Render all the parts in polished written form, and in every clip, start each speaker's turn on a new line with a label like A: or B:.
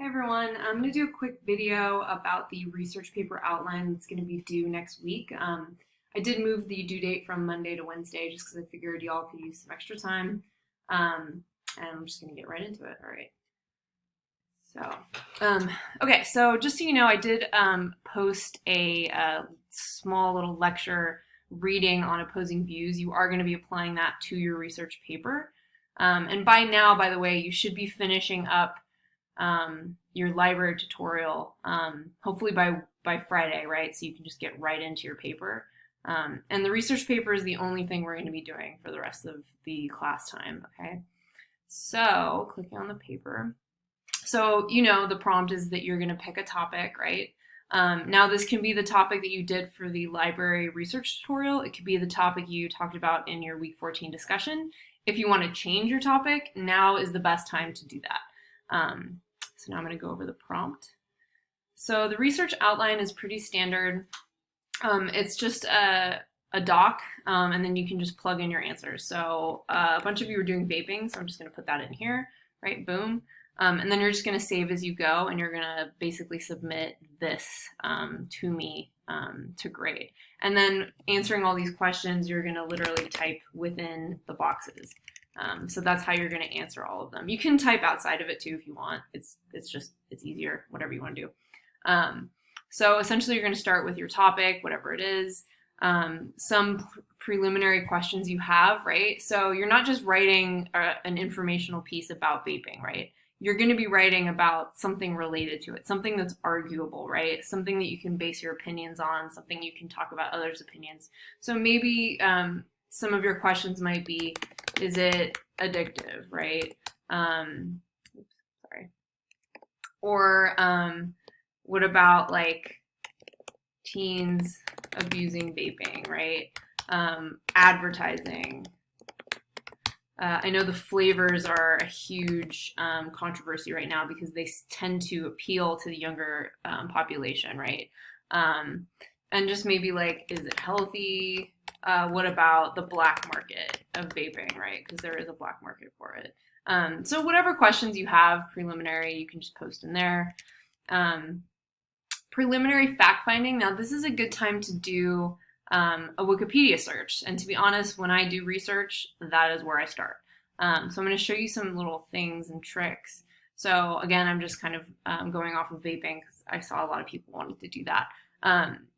A: Hey everyone, I'm going to do a quick video about the research paper outline that's going to be due next week. I did move the due date from Monday to Wednesday just because I figured y'all could use some extra time. And I'm just going to get right into it. All right. Okay, so just so you know, I did post a small little lecture reading on opposing views. You are going to be applying that to your research paper. And by now, by the way, you should be finishing up your library tutorial, hopefully by Friday, right? So you can just get right into your paper. And the research paper is the only thing we're going to be doing for the rest of the class time, okay? So clicking on the paper. So, you know, the prompt is that you're going to pick a topic, right? Now, this can be the topic that you did for the library research tutorial. It could be the topic you talked about in your week 14 discussion. If you want to change your topic, now is the best time to do that. So now I'm going to go over the prompt. So the research outline is pretty standard. It's just a doc, and then you can just plug in your answers. So a bunch of you are doing vaping, so I'm just going to put that in here, right? Boom. And then you're just going to save as you go, and you're going to basically submit this to me to grade. And then answering all these questions, you're going to literally type within the boxes. So that's how you're going to answer all of them. You can type outside of it too if you want. It's easier, whatever you want to do. So essentially you're going to start with your topic, whatever it is, some preliminary questions you have, right? So you're not just writing an informational piece about vaping, right? You're going to be writing about something related to it, something that's arguable, right? Something that you can base your opinions on, something you can talk about others' opinions. So maybe some of your questions might be, is it addictive, right? Sorry. Or what about like teens abusing vaping, right? Advertising. I know the flavors are a huge controversy right now because they tend to appeal to the younger population, right? And just maybe like, is it healthy? What about the black market of vaping, right? Because there is a black market for it. So whatever questions you have preliminary, you can just post in there. Preliminary fact finding. Now, this is a good time to do a Wikipedia search. And to be honest, when I do research, that is where I start. So I'm going to show you some little things and tricks. So again, I'm just kind of going off of vaping because I saw a lot of people wanting to do that.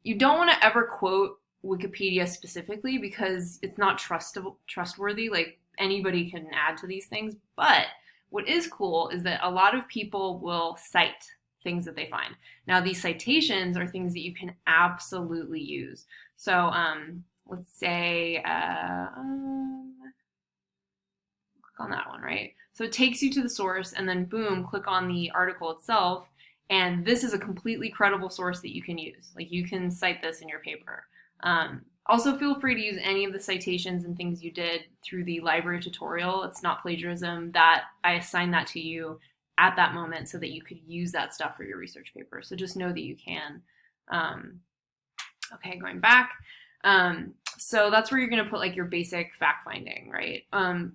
A: You don't want to ever quote Wikipedia specifically because it's not trustworthy. Like anybody can add to these things. But what is cool is that a lot of people will cite things that they find. Now, these citations are things that you can absolutely use. So let's say, click on that one, right? So it takes you to the source and then boom, click on the article itself. And this is a completely credible source that you can use. Like you can cite this in your paper. Also, feel free to use any of the citations and things you did through the library tutorial. It's not plagiarism. That I assigned that to you at that moment so that you could use that stuff for your research paper. So just know that you can. Okay, going back. So that's where you're going to put like your basic fact finding, right?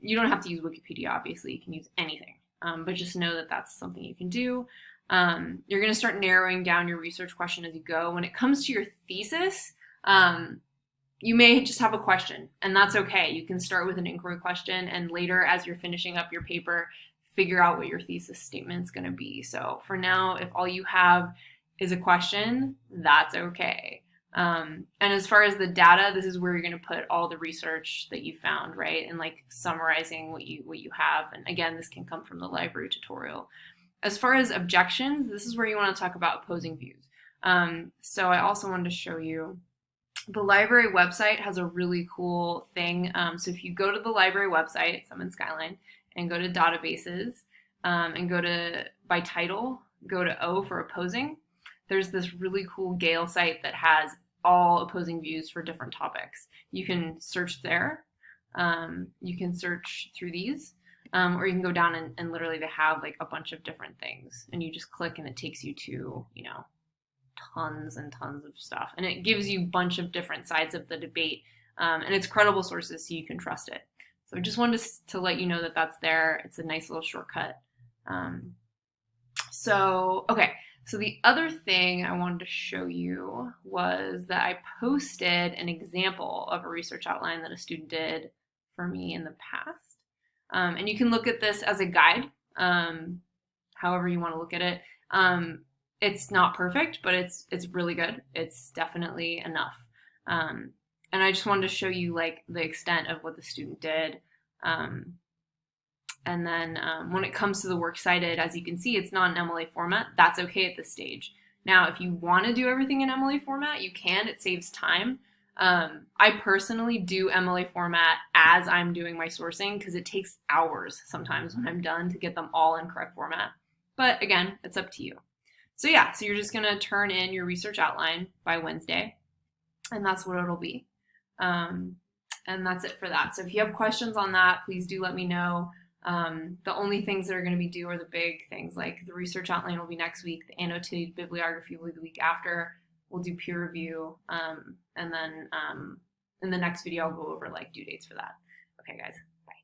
A: You don't have to use Wikipedia, obviously. You can use anything, but just know that that's something you can do. You're going to start narrowing down your research question as you go. When it comes to your thesis, you may just have a question, and that's okay. You can start with an inquiry question, and later, as you're finishing up your paper, figure out what your thesis statement's going to be. So for now, if all you have is a question, that's okay. And as far as the data, this is where you're going to put all the research that you found, right? And like summarizing what you have. And again, this can come from the library tutorial. As far as objections, this is where you want to talk about opposing views. So I also wanted to show you the library website has a really cool thing. So if you go to the library website, so I'm in Skyline, and go to databases, and go to by title, go to O for opposing. There's this really cool Gale site that has all opposing views for different topics. You can search there. You can search through these, or you can go down and literally they have like a bunch of different things, and you just click and it takes you to, you know, tons and tons of stuff. And it gives you a bunch of different sides of the debate, and it's credible sources so you can trust it. So I just wanted to let you know that that's there. It's a nice little shortcut. Okay. So the other thing I wanted to show you was that I posted an example of a research outline that a student did for me in the past. And you can look at this as a guide, however you want to look at it. It's not perfect, but it's really good. It's definitely enough. Um, and I just wanted to show you like the extent of what the student did. Um, and then when it comes to the works cited, as you can see, it's not an MLA format. That's okay at this stage. Now, if you want to do everything in MLA format, you can. It saves time. I personally do MLA format as I'm doing my sourcing because it takes hours sometimes when I'm done to get them all in correct format. But again, it's up to you. So yeah, so you're just going to turn in your research outline by Wednesday, and that's what it'll be. And that's it for that. So if you have questions on that, please do let me know. The only things that are going to be due are the big things, like the research outline will be next week, the annotated bibliography will be the week after, we'll do peer review, and then in the next video I'll go over like due dates for that. Okay guys, bye.